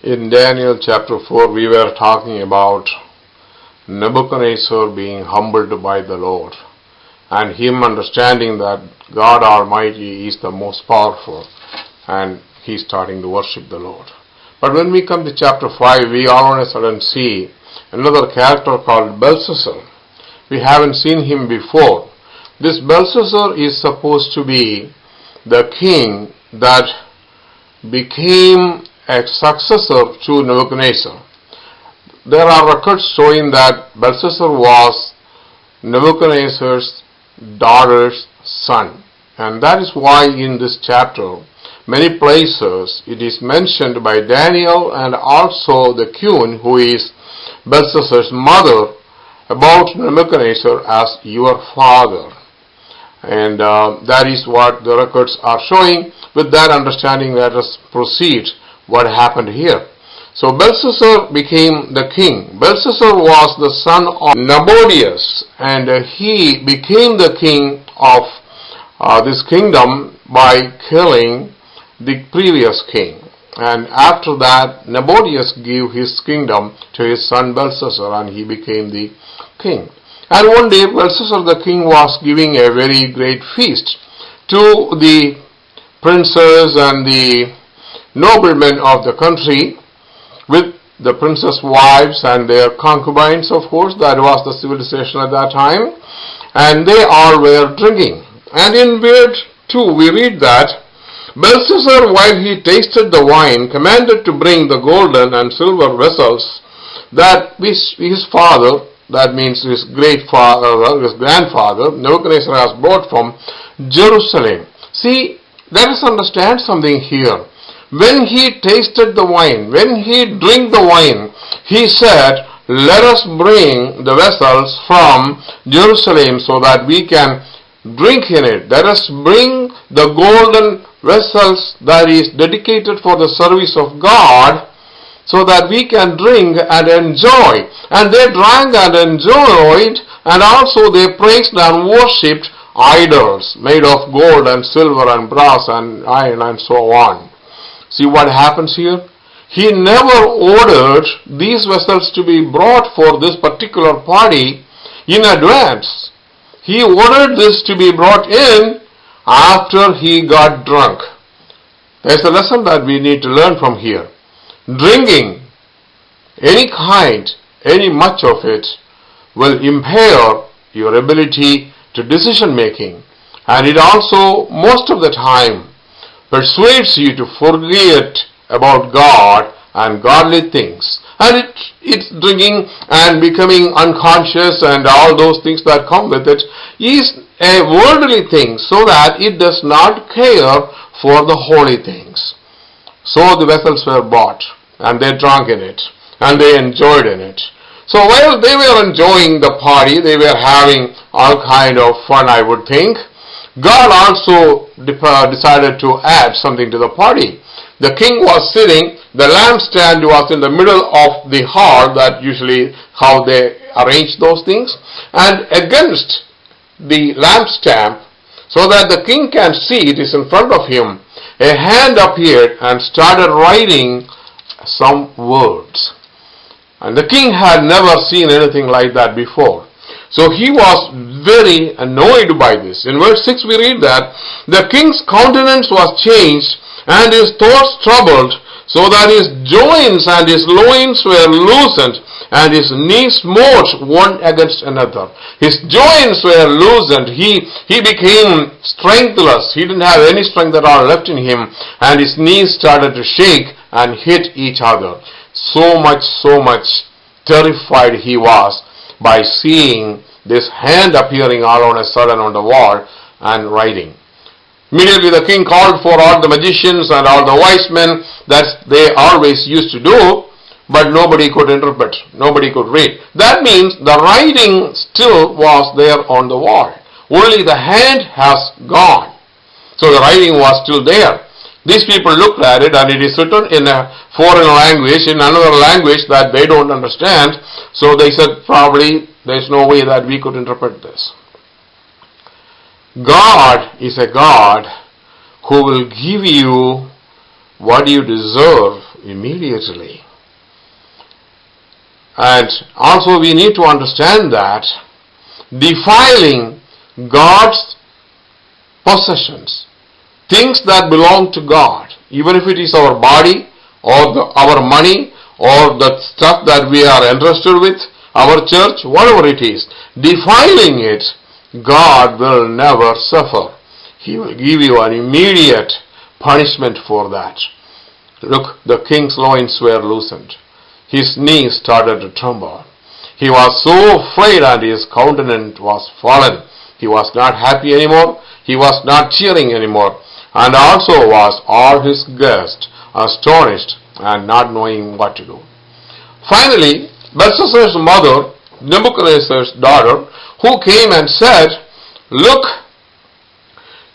In Daniel chapter 4, we were talking about Nebuchadnezzar being humbled by the Lord and him understanding that God Almighty is the most powerful, and he's starting to worship the Lord. But when we come to chapter 5, we all of a sudden see another character called Belshazzar. We haven't seen him before. This Belshazzar is supposed to be the king that became a successor to Nebuchadnezzar. There are records showing that Belshazzar was Nebuchadnezzar's daughter's son, and that is why in this chapter many places it is mentioned by Daniel and also the queen, who is Belshazzar's mother, about Nebuchadnezzar as your father. And that is what the records are showing. With that understanding, let us proceed what happened here. So Belshazzar became the king. Belshazzar was the son of Nabonidus, and he became the king of this kingdom by killing the previous king. And after that, Nabonidus gave his kingdom to his son Belshazzar, and he became the king. And one day Belshazzar the king was giving a very great feast to the princes and the noblemen of the country, with the princess' wives and their concubines, of course. That was the civilization at that time. And they all were drinking. And in verse 2 we read that Belshazzar, while he tasted the wine, commanded to bring the golden and silver vessels that his father, that means his great father, his grandfather, Nebuchadnezzar, has brought from Jerusalem. See, let us understand something here. When he tasted the wine, when he drank the wine, he said, "Let us bring the vessels from Jerusalem so that we can drink in it. Let us bring the golden vessels that is dedicated for the service of God, so that we can drink and enjoy." And they drank and enjoyed, and also they praised and worshipped idols made of gold and silver and brass and iron and so on. See what happens here? He never ordered these vessels to be brought for this particular party in advance. He ordered this to be brought in after he got drunk. There's a lesson that we need to learn from here. Drinking, any kind, any much of it, will impair your ability to decision making, and it also most of the time persuades you to forget about God and godly things. And it's drinking and becoming unconscious and all those things that come with it is a worldly thing, so that it does not care for the holy things. So the vessels were bought, and they drank in it, and they enjoyed in it. So while they were enjoying the party, they were having all kind of fun, I would think. God also decided to add something to the party. The king was sitting, the lampstand was in the middle of the hall, that usually how they arrange those things, and against the lampstand, so that the king can see it is in front of him, a hand appeared and started writing some words. And the king had never seen anything like that before. So he was very annoyed by this. In verse 6 we read that the king's countenance was changed and his thoughts troubled, so that his joints and his loins were loosened and his knees smote one against another. His joints were loosened. He became strengthless. He didn't have any strength at all left in him, and his knees started to shake and hit each other. So much terrified he was by seeing this hand appearing all on a sudden on the wall and writing. Immediately the king called for all the magicians and all the wise men that they always used to do, but nobody could interpret, nobody could read. That means the writing still was there on the wall. Only the hand has gone. So the writing was still there. These people looked at it, and it is written in a foreign language, in another language that they don't understand. So they said, probably there's no way that we could interpret this. God is a God who will give you what you deserve immediately. And also we need to understand that defiling God's possessions, things that belong to God, even if it is our body or our money or the stuff that we are entrusted with, our church, whatever it is, defiling it, God will never suffer. He will give you an immediate punishment for that. Look, the king's loins were loosened. His knees started to tremble. He was so afraid and his countenance was fallen. He was not happy anymore. He was not cheering anymore. And also was all his guests astonished and not knowing what to do. Finally, Belshazzar's mother, Nebuchadnezzar's daughter, who came and said, "Look,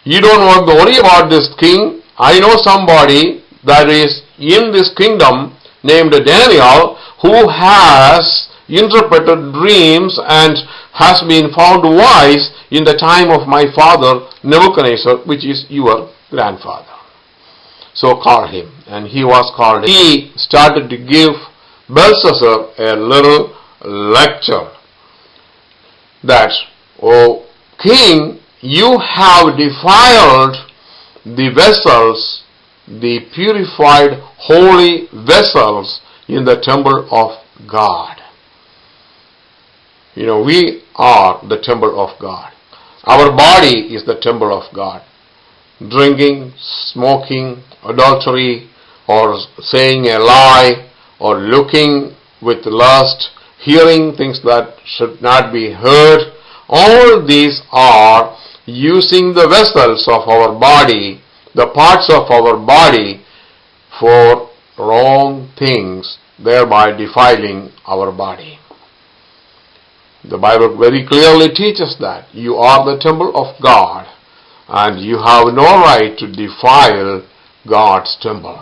you don't want to worry about this king. I know somebody that is in this kingdom named Daniel who has interpreted dreams and has been found wise in the time of my father Nebuchadnezzar, which is your grandfather. So call him." And he was called. He started to give Belshazzar a little lecture that, "O king, you have defiled the vessels, the purified holy vessels in the temple of God." You know, we are the temple of God. Our body is the temple of God. Drinking, smoking, adultery, or saying a lie, or looking with lust, hearing things that should not be heard, all these are using the vessels of our body, the parts of our body, for wrong things, thereby defiling our body. The Bible very clearly teaches that you are the temple of God and you have no right to defile God's temple.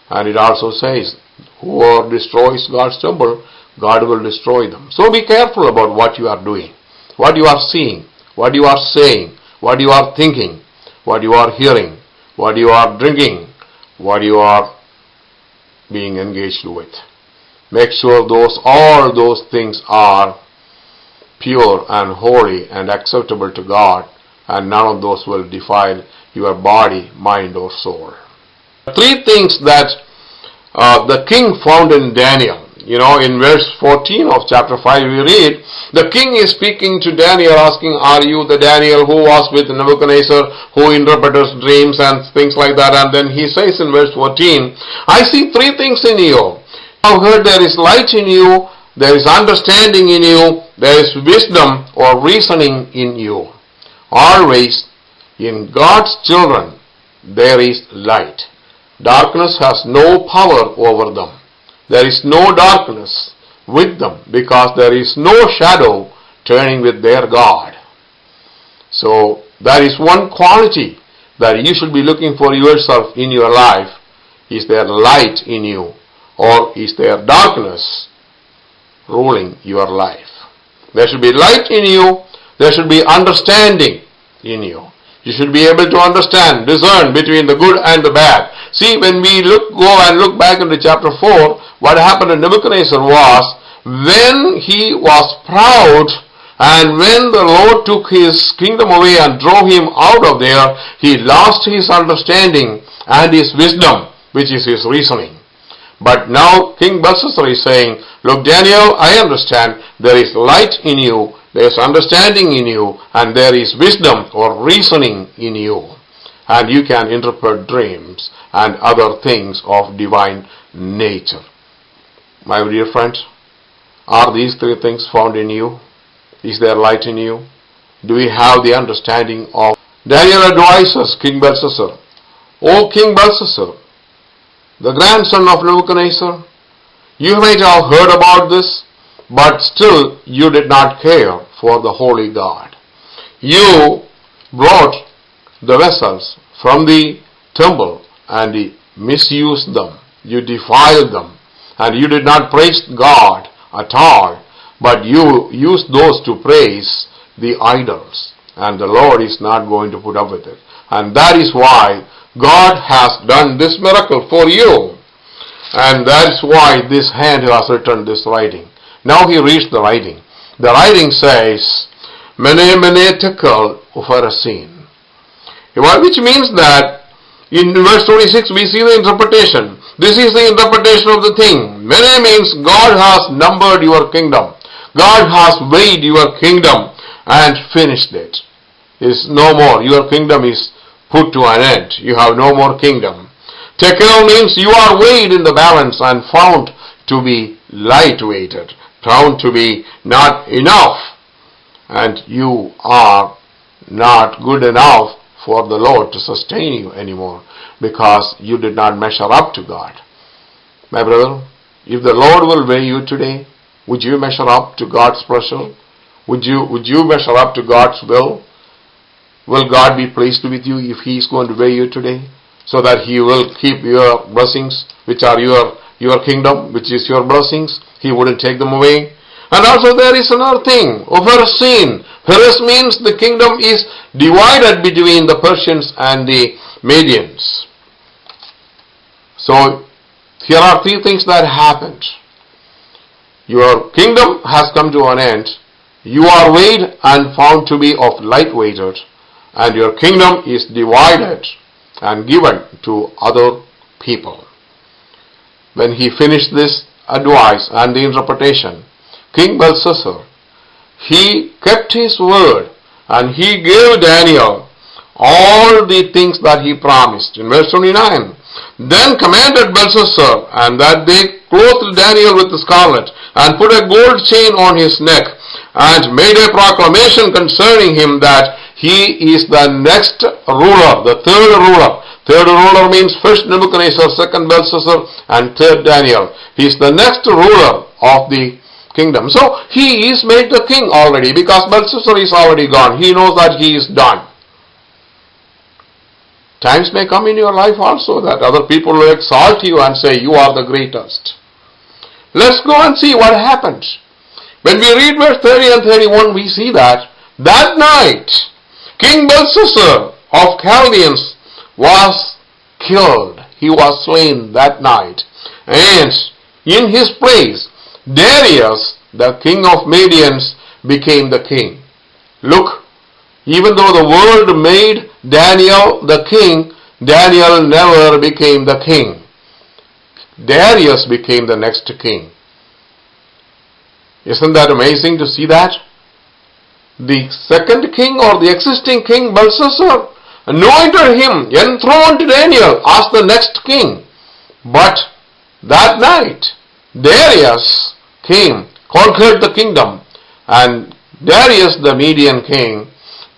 And it also says, whoever destroys God's temple, God will destroy them. So be careful about what you are doing, what you are seeing, what you are saying, what you are thinking, what you are hearing, what you are drinking, what you are being engaged with. Make sure all those things are pure and holy and acceptable to God, and none of those will defile your body, mind, or soul. Three things that the king found in Daniel. You know, in verse 14 of chapter 5 we read, the king is speaking to Daniel, asking, "Are you the Daniel who was with Nebuchadnezzar, who interprets dreams," and things like that. And then he says in verse 14, "I see three things in you. I have heard there is light in you, there is understanding in you, there is wisdom or reasoning in you." Always in God's children there is light. Darkness has no power over them. There is no darkness with them because there is no shadow turning with their God. So that is one quality that you should be looking for yourself in your life. Is there light in you, or is there darkness ruling your life? There should be light in you. There should be understanding in you. You should be able to understand, discern between the good and the bad. See, when we go and look back into chapter 4, what happened to Nebuchadnezzar was, when he was proud and when the Lord took his kingdom away and drove him out of there, he lost his understanding and his wisdom, which is his reasoning. But now King Belshazzar is saying, "Look, Daniel, I understand there is light in you, there is understanding in you, and there is wisdom or reasoning in you. And you can interpret dreams and other things of divine nature." My dear friend, are these three things found in you? Is there light in you? Do we have the understanding of? Daniel advises King Belshazzar, "O King Belshazzar, the grandson of Nebuchadnezzar, you might have heard about this, but still you did not care for the holy God. You brought the vessels from the temple and misused them. You defiled them, and you did not praise God at all, but you used those to praise the idols, and the Lord is not going to put up with it. And that is why God has done this miracle for you. And that's why this hand has written this writing. Now he reads the writing. The writing says, Mene mene tekel upharsin. Which means that in verse 26 we see the interpretation. This is the interpretation of the thing. Mene means God has numbered your kingdom. God has weighed your kingdom and finished it. It is no more. Your kingdom is put to an end. You have no more kingdom. Tekel means you are weighed in the balance and found to be lightweighted, found to be not enough, and you are not good enough for the Lord to sustain you anymore because you did not measure up to God. My brother, if the Lord will weigh you today, would you measure up to God's pressure? Would you measure up to God's will? Will God be pleased with you if He is going to weigh you today? So that He will keep your blessings, which are your kingdom, which is your blessings. He wouldn't take them away. And also there is another thing, Upharsin. Peres means the kingdom is divided between the Persians and the Medians. So here are three things that happened. Your kingdom has come to an end. You are weighed and found to be of lightweighted, and your kingdom is divided and given to other people. When he finished this advice and the interpretation, King Belshazzar, he kept his word and he gave Daniel all the things that he promised. In verse 29, then commanded Belshazzar, and that they clothed Daniel with scarlet and put a gold chain on his neck and made a proclamation concerning him that he is the next ruler, the third ruler. Third ruler means first Nebuchadnezzar, second Belshazzar, and third Daniel. He is the next ruler of the kingdom. So he is made the king already because Belshazzar is already gone. He knows that he is done. Times may come in your life also that other people will exalt you and say you are the greatest. Let's go and see what happens. When we read verse 30 and 31, we see that night King Belshazzar of Chaldeans was killed. He was slain that night. And in his place, Darius, the king of Medians, became the king. Look, even though the world made Daniel the king, Daniel never became the king. Darius became the next king. Isn't that amazing to see that? The second king or the existing king Belshazzar anointed him, enthroned Daniel as the next king. But that night, Darius came, conquered the kingdom, and Darius the Median king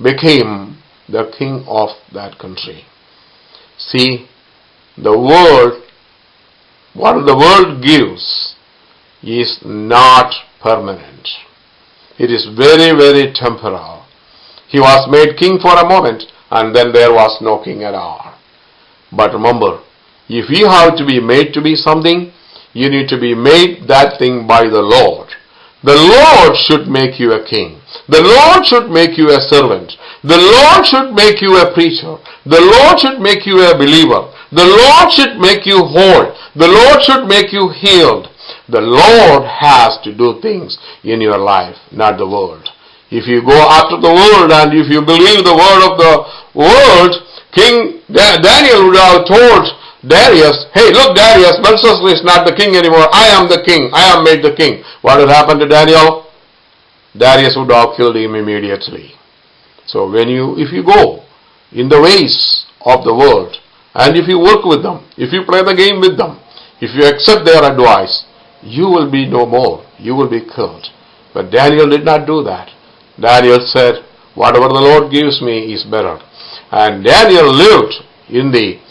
became the king of that country. See, the world, what the world gives is not permanent. It is very, very temporal. He was made king for a moment, and then there was no king at all. But remember, if you have to be made to be something, you need to be made that thing by the Lord. The Lord should make you a king. The Lord should make you a servant. The Lord should make you a preacher. The Lord should make you a believer. The Lord should make you whole. The Lord should make you healed. The Lord has to do things in your life, not the world. If you go after the world and if you believe the word of the world, King Daniel would have told Darius, hey, look, Darius, Belshazzar is not the king anymore. I am the king. I am made the king. What would happen to Daniel? Darius would have killed him immediately. So if you go in the ways of the world, and if you work with them, if you play the game with them, if you accept their advice, you will be no more. You will be killed. But Daniel did not do that. Daniel said, whatever the Lord gives me is better. And Daniel lived in the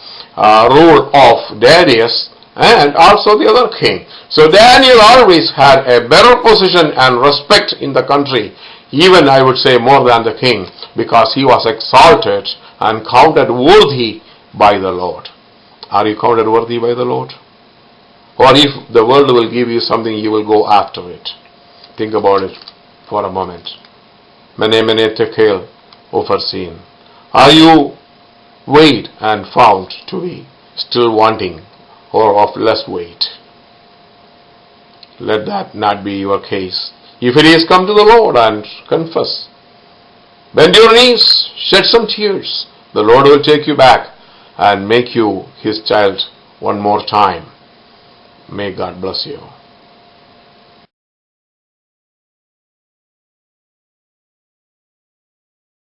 rule of Darius and also the other king. So Daniel always had a better position and respect in the country, even I would say more than the king, because he was exalted and counted worthy by the Lord. Are you counted worthy by the Lord? Or if the world will give you something, you will go after it. Think about it for a moment. Mene mene tekel upharsin. Are you weighed and found to be still wanting or of less weight. Let that not be your case. If it is, come to the Lord and confess. Bend your knees, shed some tears. The Lord will take you back and make you His child one more time. May God bless you.